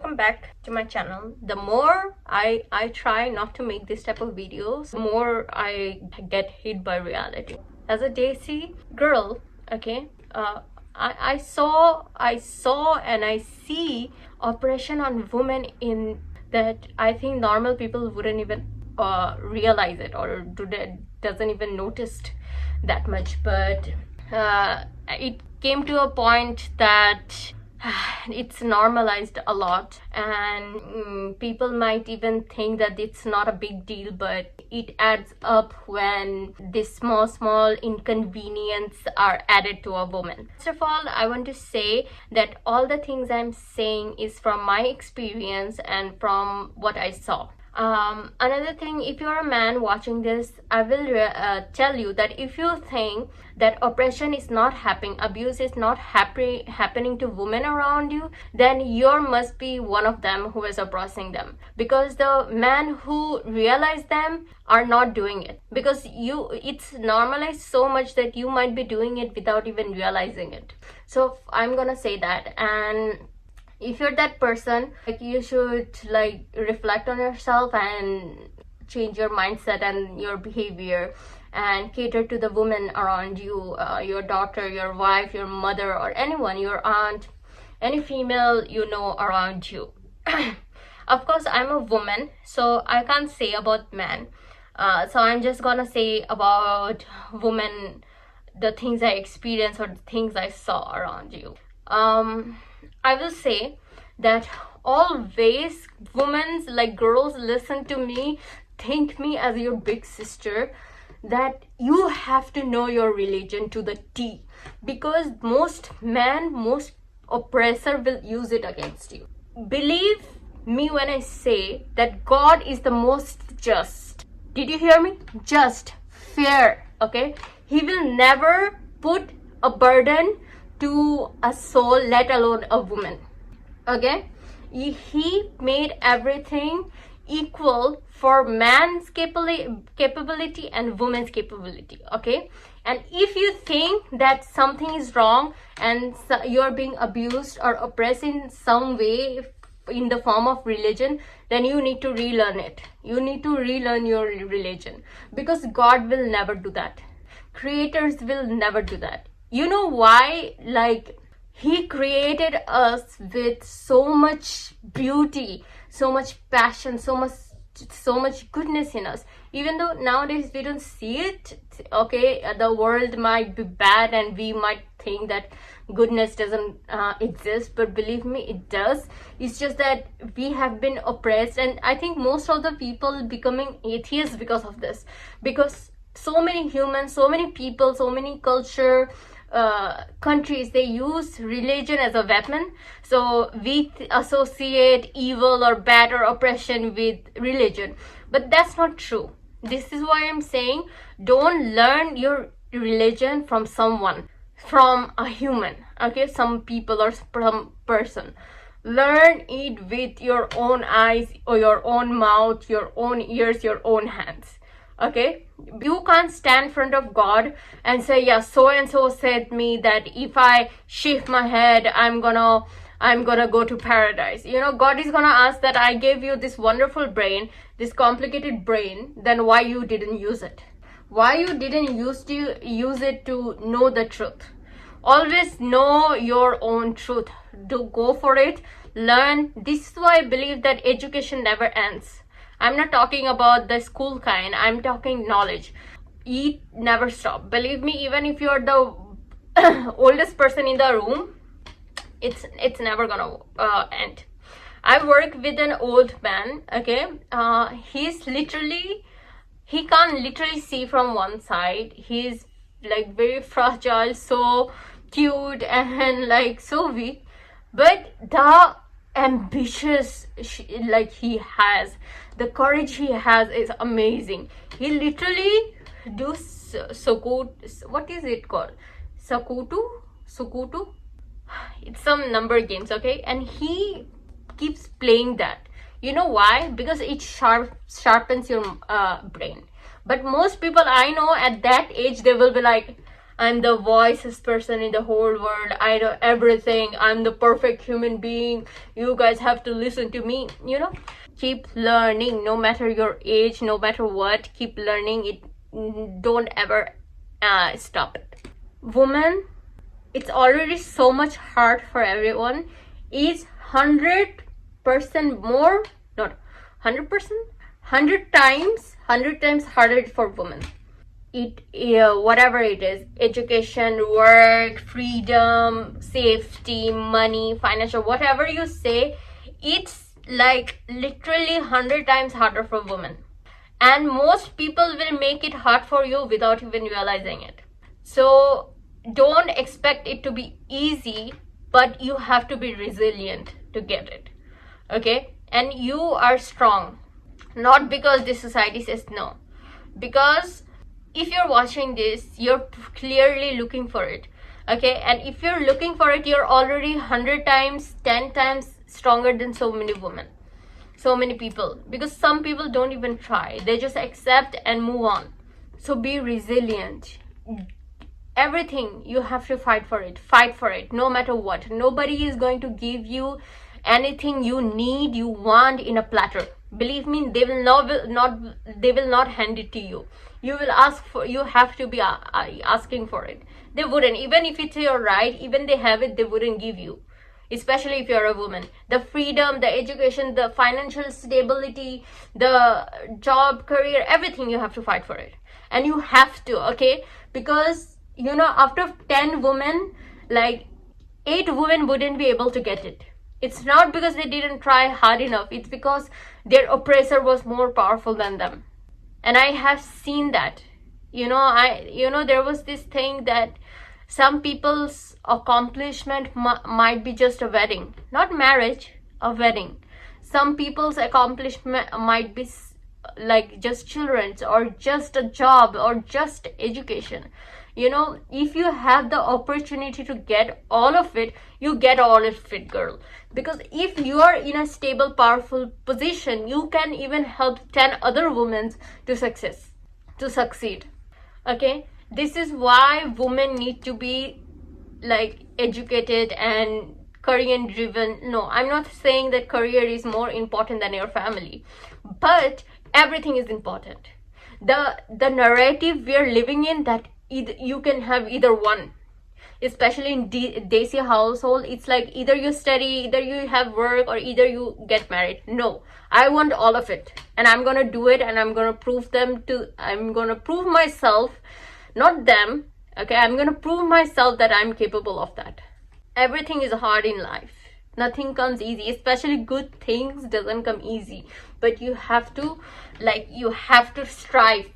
welcome back to my channel. The more I try not to make this type of videos, the more I get hit by reality. As a Desi girl, okay, I saw and I see oppression on women in that I think normal people wouldn't even realize it, or doesn't even notice that much. But it came to a point that it's normalized a lot, and people might even think that it's not a big deal, but it adds up when these small inconvenience are added to a woman. First of all, I want to say that all the things I'm saying is from my experience and from what I saw. Another thing, if you're a man watching this, I will tell you that if you think that oppression is not happening, abuse is not happening to women around you, then you must be one of them who is oppressing them, because the men who realize them are not doing it, because it's normalized so much that you might be doing it without even realizing it. So I'm gonna say that, and if you're that person, you should reflect on yourself and change your mindset and your behavior and cater to the women around you, your daughter, your wife, your mother, or anyone, your aunt, any female around you. Of course, I'm a woman, so I can't say about men. So I'm just gonna say about women, the things I experienced or the things I saw around you. I will say that always women, girls, listen to me, think me as your big sister, that you have to know your religion to the T, because most oppressor will use it against you. Believe me when I say that God is the most just. Did you hear me? Just, fair, okay? He will never put a burden to a soul, let alone a woman, okay? He made everything equal for man's capability and woman's capability, okay? And if you think that something is wrong and you're being abused or oppressed in some way in the form of religion, then you need to relearn it. You need to relearn your religion, because God will never do that. Creators will never do that. You know why? He created us with so much beauty, so much passion, so much goodness in us. Even though nowadays we don't see it, okay, the world might be bad and we might think that goodness doesn't exist, but believe me, it does. It's just that we have been oppressed, and I think most of the people becoming atheists because of this, because so many humans, so many people, so many countries, they use religion as a weapon. So we associate evil or bad or oppression with religion, but that's not true. This is why I'm saying, don't learn your religion from someone, from a human, okay, some people or some person. Learn it with your own eyes or your own mouth, your own ears, your own hands, okay? You can't stand in front of God and say, yeah, so and so said me that if I shift my head, I'm gonna go to paradise. God is gonna ask that I gave you this wonderful brain, this complicated brain, then why you didn't use it? Why you didn't use it to know the truth? Always know your own truth. Do go for it. Learn. This is why I believe that education never ends. I'm not talking about the school kind. I'm talking knowledge. It never stop. Believe me, even if you're the oldest person in the room, it's never gonna end. I work with an old man, okay? He can't literally see from one side. He's very fragile, so cute, and so weak, but the ambitious he has, the courage he has is amazing. He literally do what is it called, sukutu, it's some number games, okay? And he keeps playing that. You know why? Because it sharpens your brain. But most people I know at that age, they will be like, I'm the wisest person in the whole world, I know everything, I'm the perfect human being, you guys have to listen to me, you know. Keep learning, no matter your age, no matter what, keep learning it. Don't ever stop it. Woman, it's already so much hard for everyone. Is 100% more, not 100%, 100 times harder for women. Whatever it is, education, work, freedom, safety, money, financial, whatever you say, it's like literally 100 times harder for women. And most people will make it hard for you without even realizing it. So don't expect it to be easy, but you have to be resilient to get it. Okay? And you are strong, not because the society says no, because if you're watching this, you're clearly looking for it. Okay? And if you're looking for it, you're already 100 times, 10 times stronger than so many women, so many people, because some people don't even try, they just accept and move on. So be resilient. Everything you have to fight for it, no matter what. Nobody is going to give you anything you need, you want in a platter. Believe me, they will not hand it to you. You will ask for, you have to be asking for it. They wouldn't, even if it's your right, even they have it, they wouldn't give you, especially if you're a woman. The freedom, the education, the financial stability, the job, career, everything, you have to fight for it. And you have to, okay? Because, you know, after 10 women, like 8 women wouldn't be able to get it. It's not because they didn't try hard enough, it's because their oppressor was more powerful than them. And I have seen that. You know, there was this thing that some people's accomplishment might be just a wedding, not marriage, a wedding. Some people's accomplishment might be like just children's, or just a job, or just education. You know, if you have the opportunity to get all of it, you get all of it, girl. Because if you are in a stable, powerful position, you can even help 10 other women to succeed. Okay? This is why women need to be like educated and career driven. No, I'm not saying that career is more important than your family, but everything is important. The narrative we are living in, that you can have either one, especially in Desi household, it's like either you study, either you have work, or either you get married. No, I want all of it, and I'm gonna do it, and I'm gonna prove myself, not them. Okay, I'm gonna prove myself that I'm capable of that. Everything is hard in life, nothing comes easy, especially good things doesn't come easy, but you have to strive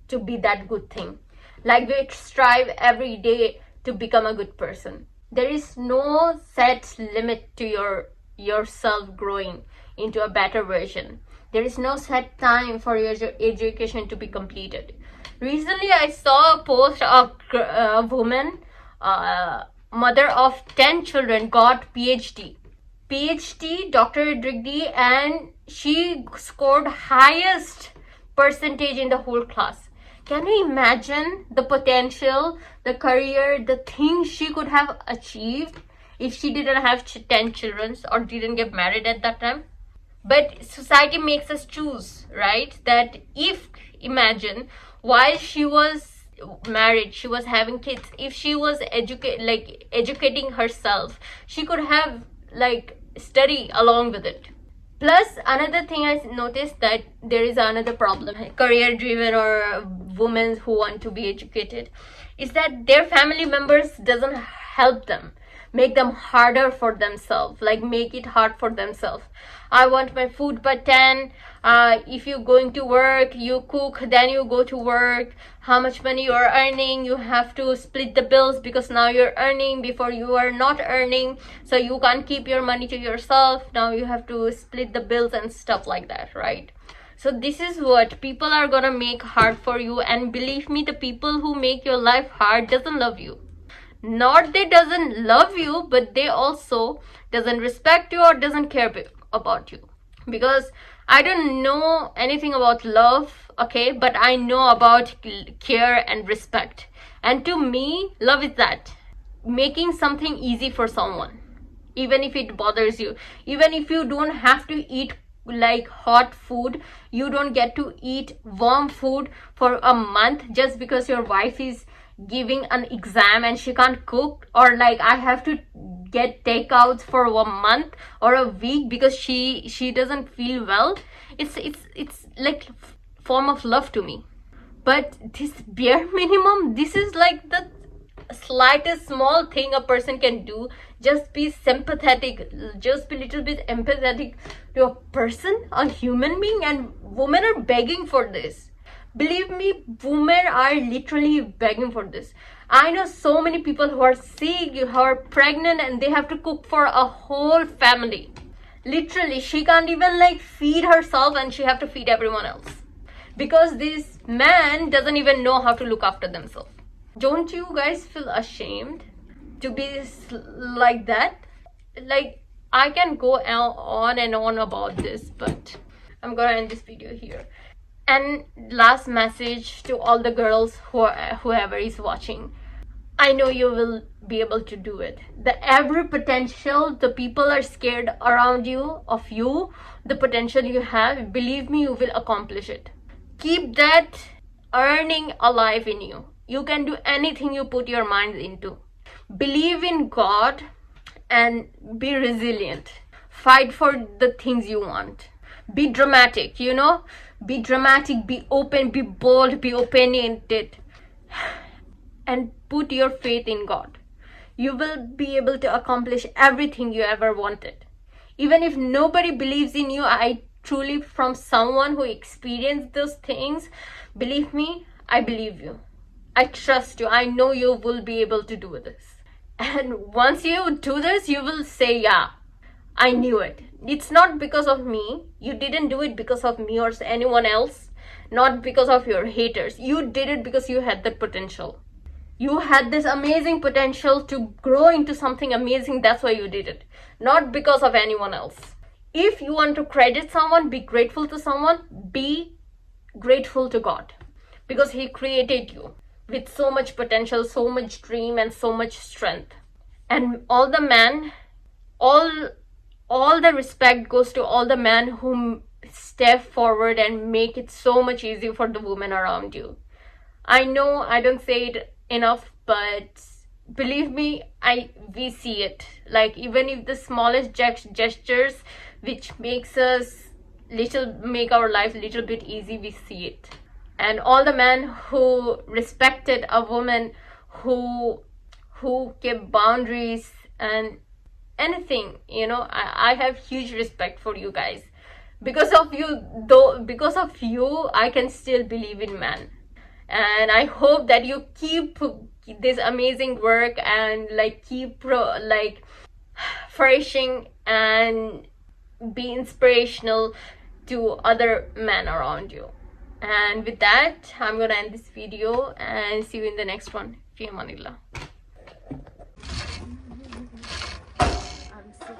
to be that good thing. Like we strive every day to become a good person. There is no set limit to yourself growing into a better version. There is no set time for your education to be completed. Recently, I saw a post of a woman, mother of 10 children, got PhD, doctorate degree, and she scored highest percentage in the whole class. Can you imagine the potential, the career, the things she could have achieved if she didn't have 10 children or didn't get married at that time? But society makes us choose, right? That if, imagine, while she was married, she was having kids, if she was educating herself, she could have study along with it. Plus, another thing I noticed, that there is another problem, career driven or women who want to be educated, is that their family members doesn't help them, make them harder for themselves, make it hard for themselves. I want my food by 10. If you're going to work, you cook, then you go to work. How much money you are earning, you have to split the bills, because now you're earning, before you are not earning, so you can't keep your money to yourself. Now you have to split the bills and stuff like that, right? So this is what people are gonna make hard for you. And believe me, the people who make your life hard doesn't love you. Not they doesn't love you, but they also doesn't respect you or doesn't care about you. Because I don't know anything about love, okay, but I know about care and respect. And to me, love is that making something easy for someone, even if it bothers you, even if you don't have to eat like hot food, you don't get to eat warm food for a month just because your wife is giving an exam and she can't cook, or like I have to get takeouts for 1 month or a week because she doesn't feel well. It's like form of love to me. But this bare minimum, this is like the slightest small thing a person can do. Just be sympathetic, just be little bit empathetic to a person, a human being. And women are begging for this. Believe me, women are literally begging for this. I know so many people who are sick, who are pregnant, and they have to cook for a whole family. Literally, she can't even like feed herself, and she have to feed everyone else because this man doesn't even know how to look after themselves. Don't you guys feel ashamed to be like that? Like, I can go on and on about this, but I'm gonna end this video here. And last message to all the girls, whoever is watching, I know you will be able to do it. The every potential, the people are scared around you, of you, the potential you have, believe me, you will accomplish it. Keep that earning alive in you. You can do anything you put your mind into. Believe in God and be resilient. Fight for the things you want. Be dramatic, you know? Be dramatic, be open, be bold, be opinionated. And put your faith in God. You will be able to accomplish everything you ever wanted. Even if nobody believes in you, I truly, from someone who experienced those things, believe me, I believe you. I trust you. I know you will be able to do this. And once you do this, you will say, yeah, I knew it. It's not because of me. You didn't do it because of me or anyone else. Not because of your haters. You did it because you had that potential. You had this amazing potential to grow into something amazing. That's why you did it. Not because of anyone else. If you want to credit someone, be grateful to someone, be grateful to God. Because He created you with so much potential, so much dream, and so much strength. And all the men, all the respect goes to all the men who step forward and make it so much easier for the women around you. I know I don't say it enough, but believe me, we see it. Like, even if the smallest gestures which make our life a little bit easy, we see it. And all the men who respected a woman, who kept boundaries and anything, you know, I have huge respect for you guys. Because of you, I can still believe in man. And I hope that you keep this amazing work and like keep flourishing and be inspirational to other men around you. And with that, I'm gonna end this video and see you in the next one. Fi amanillah. I'm so